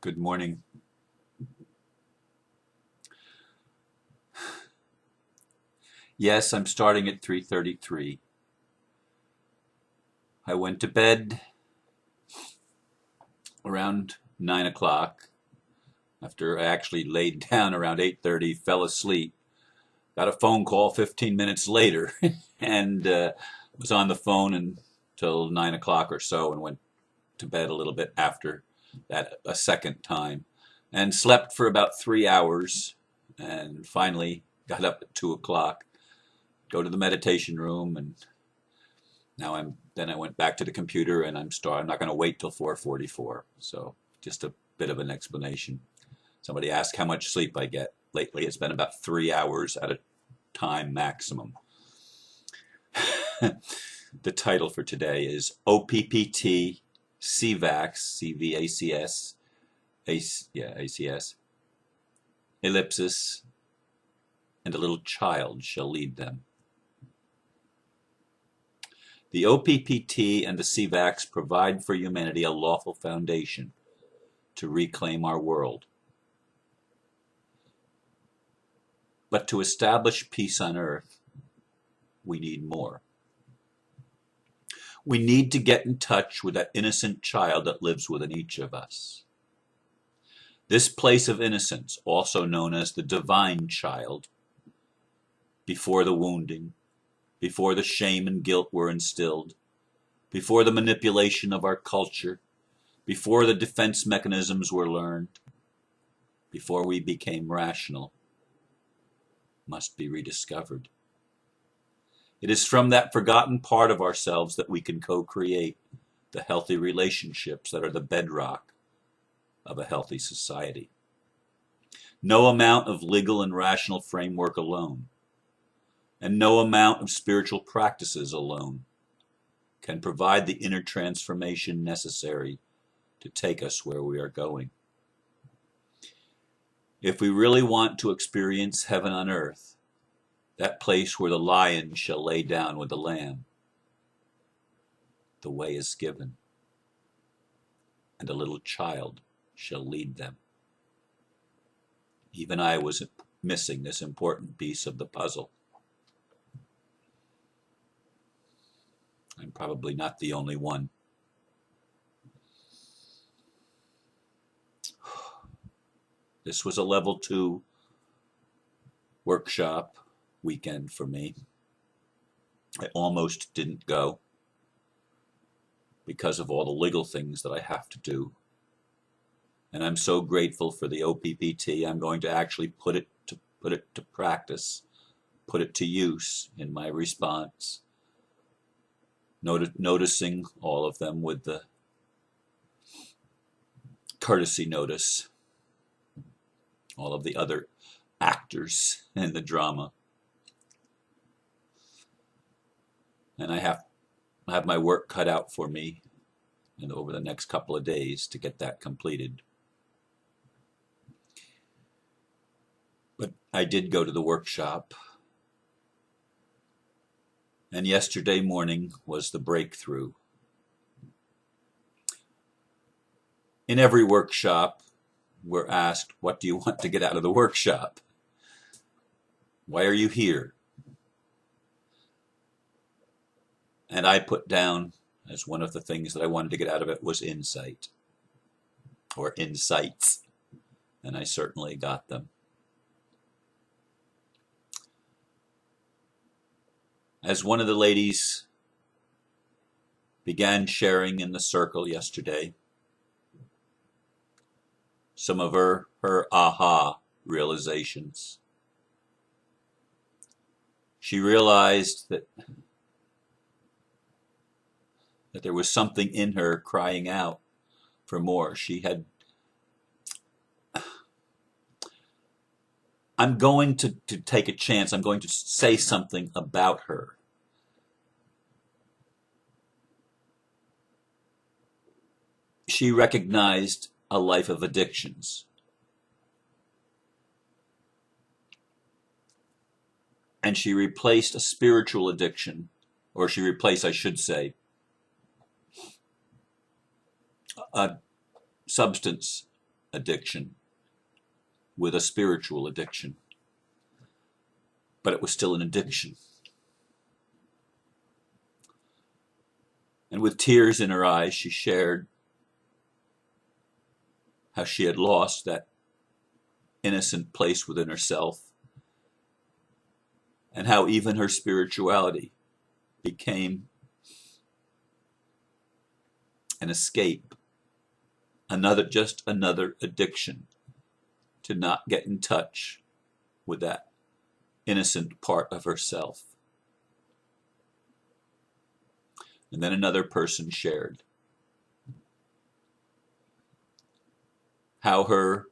Good morning. Yes, I'm starting at 3:33. I went to bed around 9 o'clock after I actually laid down around 8:30, fell asleep. Got a phone call 15 minutes later and was on the phone until 9 o'clock or so and went to bed a little bit after that a second time and slept for about 3 hours and finally got up at 2 o'clock, go to the meditation room, and then I went back to the computer and I'm not going to wait till 4:44. So just a bit of an explanation. Somebody asked how much sleep I get. Lately it's been about 3 hours at a time maximum. The title for today is OPPT, CVACs, CVACs, ACS, ellipsis, and a little child shall lead them. The OPPT and the CVACs provide for humanity a lawful foundation to reclaim our world. But to establish peace on earth, we need more. We need to get in touch with that innocent child that lives within each of us. This place of innocence, also known as the divine child, before the wounding, before the shame and guilt were instilled, before the manipulation of our culture, before the defense mechanisms were learned, before we became rational, must be rediscovered. It is from that forgotten part of ourselves that we can co-create the healthy relationships that are the bedrock of a healthy society. No amount of legal and rational framework alone, and no amount of spiritual practices alone, can provide the inner transformation necessary to take us where we are going. If we really want to experience heaven on earth, that place where the lion shall lay down with the lamb, the way is given, and a little child shall lead them. Even I was missing this important piece of the puzzle. I'm probably not the only one. This was a level 2 workshop weekend for me. I almost didn't go because of all the legal things that I have to do. And I'm so grateful for the OPPT. I'm going to actually put it to practice, put it to use in my response. Noticing all of them with the courtesy notice, all of the other actors in the drama. And I have my work cut out for me and over the next couple of days to get that completed. But I did go to the workshop, and yesterday morning was the breakthrough. In every workshop, we're asked, what do you want to get out of the workshop? Why are you here? And I put down as one of the things that I wanted to get out of it was insight, or insights, and I certainly got them. As one of the ladies began sharing in the circle yesterday, some of her aha realizations. She realized that there was something in her crying out for more. I'm going to take a chance. I'm going to say something about her. She recognized a life of addictions. And she replaced a spiritual addiction, or she replaced, I should say, a substance addiction with a spiritual addiction, but it was still an addiction. And with tears in her eyes, she shared how she had lost that innocent place within herself, and how even her spirituality became an escape, just another addiction to not get in touch with that innocent part of herself. And then another person shared how her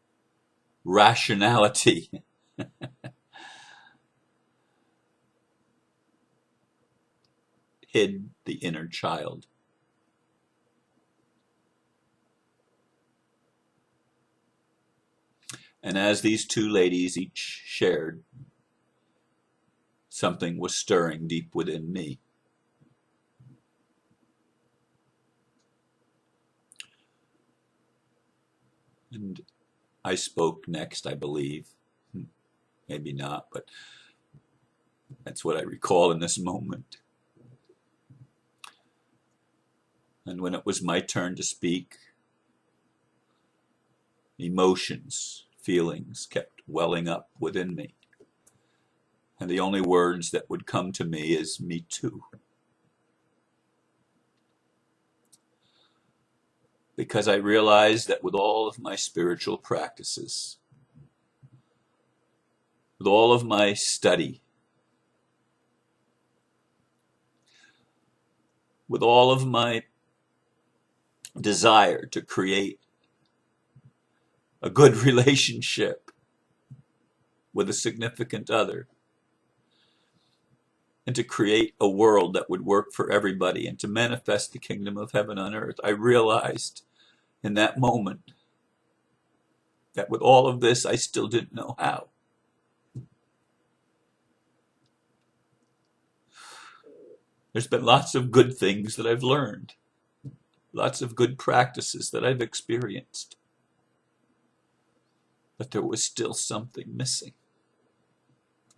rationality hid the inner child. And as these two ladies each shared, something was stirring deep within me. And I spoke next, I believe. Maybe not, but that's what I recall in this moment. And when it was my turn to speak, emotions, feelings kept welling up within me. And the only words that would come to me is, me too. Because I realized that with all of my spiritual practices, with all of my study, with all of my desire to create a good relationship with a significant other, and to create a world that would work for everybody, and to manifest the kingdom of heaven on earth, I realized in that moment that with all of this, I still didn't know how. There's been lots of good things that I've learned, lots of good practices that I've experienced, but there was still something missing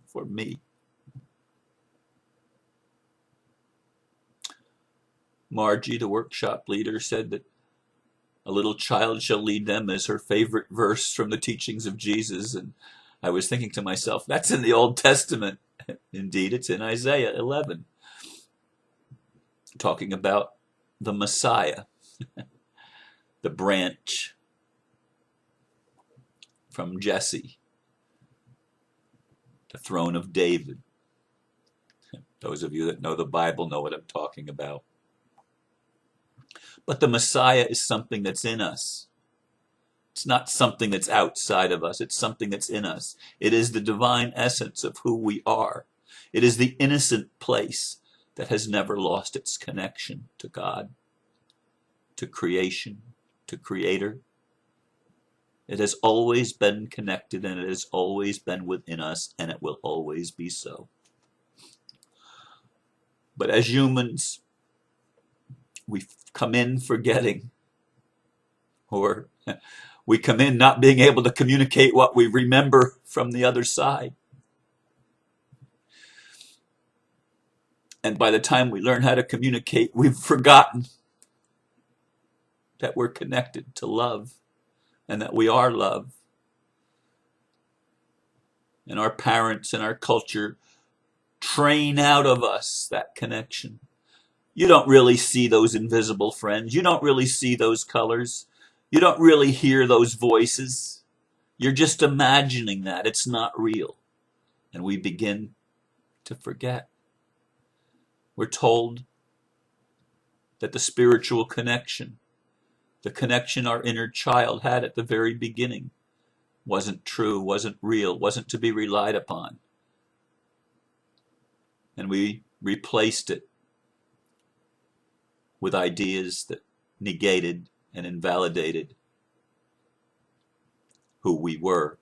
for me. Margie, the workshop leader, said that a little child shall lead them as her favorite verse from the teachings of Jesus. And I was thinking to myself, that's in the Old Testament. Indeed, it's in Isaiah 11, talking about the Messiah, the branch from Jesse, the throne of David. Those of you that know the Bible know what I'm talking about. But the Messiah is something that's in us. It's not something that's outside of us. It's something that's in us. It is the divine essence of who we are. It is the innocent place that has never lost its connection to God, to creation, to Creator. It has always been connected, and it has always been within us, and it will always be so. But as humans, we come in forgetting, or we come in not being able to communicate what we remember from the other side. And by the time we learn how to communicate, we've forgotten that we're connected to love and that we are love. And our parents and our culture train out of us that connection. You don't really see those invisible friends. You don't really see those colors. You don't really hear those voices. You're just imagining that. It's not real. And we begin to forget. We're told that the spiritual connection, the connection our inner child had at the very beginning, wasn't true, wasn't real, wasn't to be relied upon. And we replaced it with ideas that negated and invalidated who we were.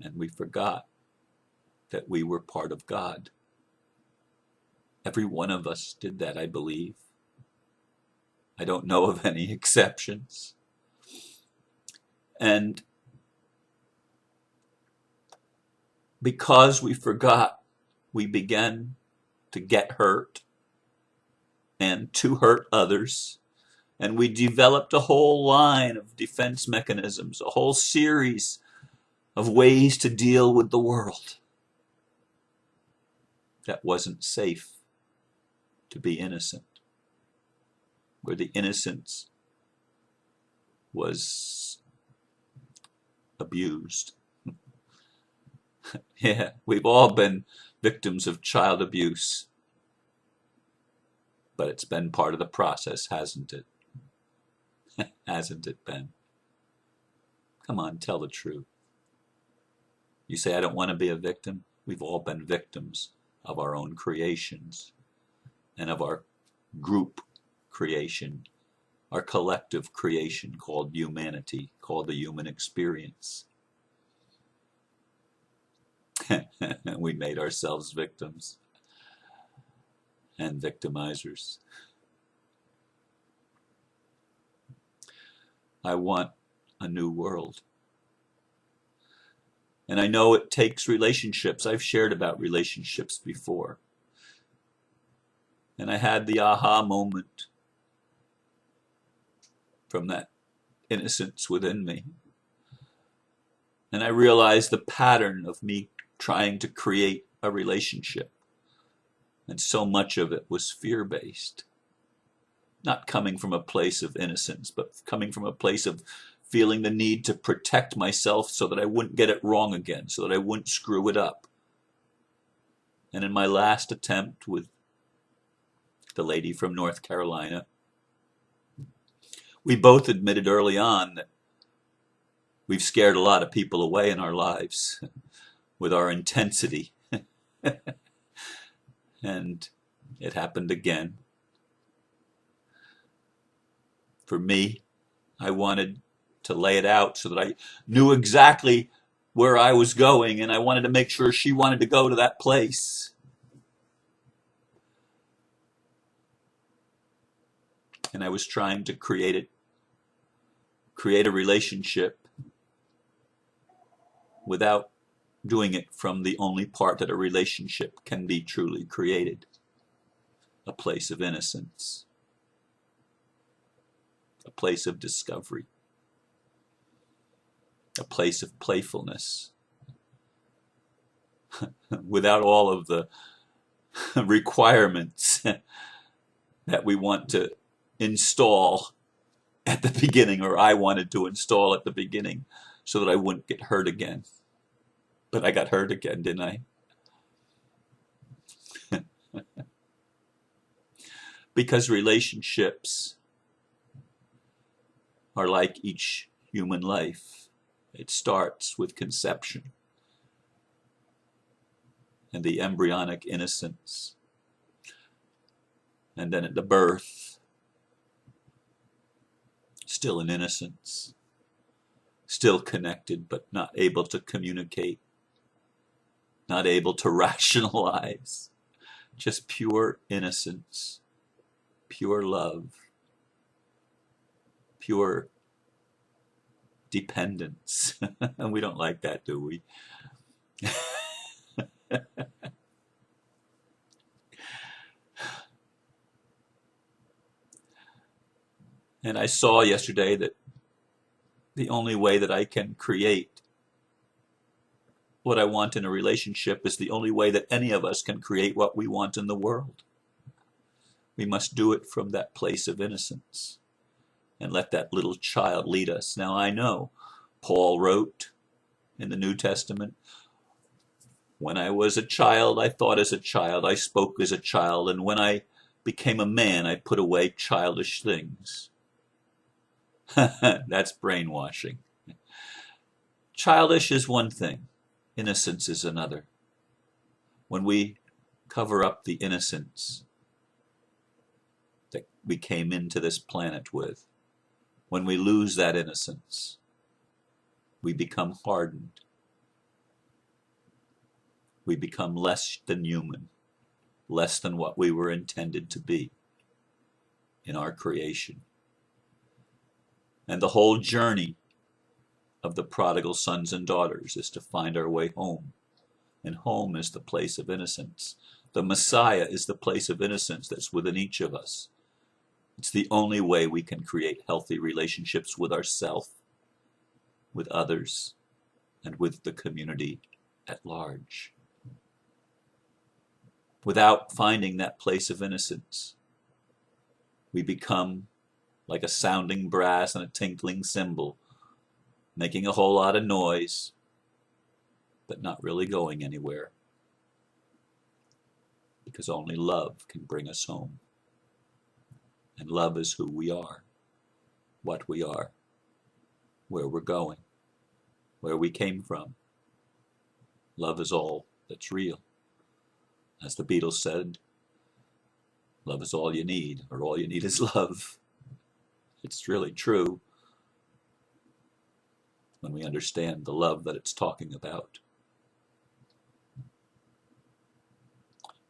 And we forgot that we were part of God. Every one of us did that, I believe. I don't know of any exceptions. And because we forgot, we began to get hurt and to hurt others. And we developed a whole line of defense mechanisms, a whole series of ways to deal with the world that wasn't safe to be innocent, where the innocence was abused. Yeah, we've all been victims of child abuse, but it's been part of the process, hasn't it? Hasn't it been? Come on, tell the truth. You say, I don't want to be a victim. We've all been victims of our own creations and of our group creation, our collective creation called humanity, called the human experience. We made ourselves victims and victimizers. I want a new world. And I know it takes relationships. I've shared about relationships before. And I had the aha moment from that innocence within me. And I realized the pattern of me trying to create a relationship. And so much of it was fear-based. Not coming from a place of innocence, but coming from a place of feeling the need to protect myself so that I wouldn't get it wrong again, so that I wouldn't screw it up. And in my last attempt with the lady from North Carolina, we both admitted early on that we've scared a lot of people away in our lives with our intensity. And it happened again. For me, I wanted to lay it out so that I knew exactly where I was going, and I wanted to make sure she wanted to go to that place. And I was trying to create a relationship without doing it from the only part that a relationship can be truly created, a place of innocence, a place of discovery, a place of playfulness, without all of the requirements that we want to install at the beginning, or I wanted to install at the beginning, so that I wouldn't get hurt again. But I got hurt again, didn't I? Because relationships are like each human life. It starts with conception and the embryonic innocence, and then at the birth, still in innocence, still connected but not able to communicate, not able to rationalize, just pure innocence, pure love, pure dependence. And we don't like that, do we? And I saw yesterday that the only way that I can create what I want in a relationship is the only way that any of us can create what we want in the world. We must do it from that place of innocence and let that little child lead us. Now I know Paul wrote in the New Testament, when I was a child, I thought as a child, I spoke as a child, and when I became a man, I put away childish things. That's brainwashing. Childish is one thing, innocence is another. When we cover up the innocence that we came into this planet with, when we lose that innocence, we become hardened. We become less than human, less than what we were intended to be in our creation. And the whole journey of the prodigal sons and daughters is to find our way home. And home is the place of innocence. The Messiah is the place of innocence that's within each of us. It's the only way we can create healthy relationships with ourselves, with others, and with the community at large. Without finding that place of innocence, we become like a sounding brass and a tinkling cymbal, making a whole lot of noise, but not really going anywhere. Because only love can bring us home. And love is who we are, what we are, where we're going, where we came from. Love is all that's real. As the Beatles said, love is all you need, or all you need is love. It's really true when we understand the love that it's talking about.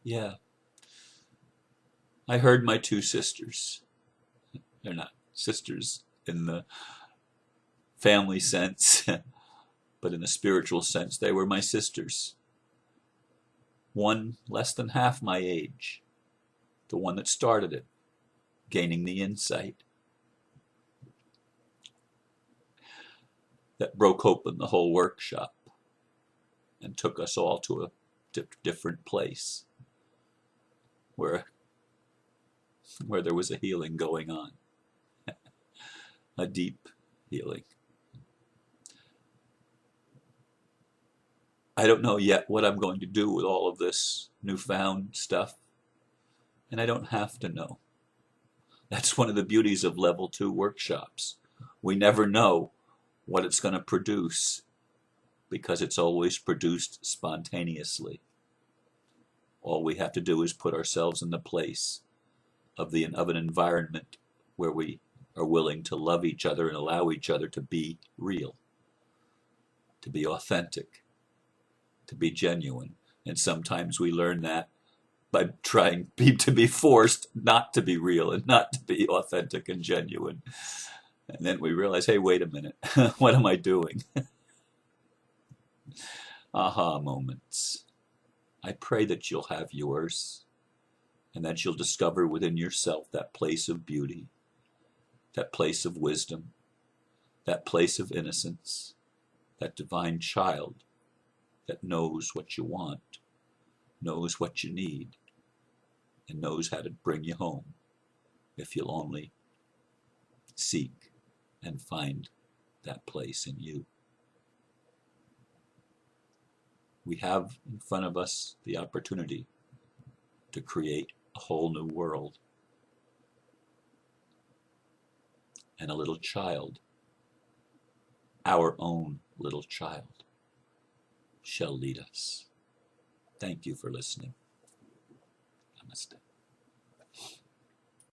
Yeah. I heard my two sisters. They're not sisters in the family sense, but in the spiritual sense, they were my sisters. One less than half my age, the one that started it, gaining the insight that broke open the whole workshop and took us all to a different place where there was a healing going on, a deep healing. I don't know yet what I'm going to do with all of this newfound stuff, and I don't have to know. That's one of the beauties of level 2 workshops. We never know what it's going to produce because it's always produced spontaneously. All we have to do is put ourselves in the place of an environment where we are willing to love each other and allow each other to be real, to be authentic, to be genuine. And sometimes we learn that by trying to be forced not to be real and not to be authentic and genuine. And then we realize, hey, wait a minute, what am I doing? Aha moments. I pray that you'll have yours, and that you'll discover within yourself that place of beauty, that place of wisdom, that place of innocence, that divine child that knows what you want, knows what you need, and knows how to bring you home if you'll only seek and find that place in you. We have in front of us the opportunity to create a whole new world. And a little child, our own little child, shall lead us. Thank you for listening. Namaste.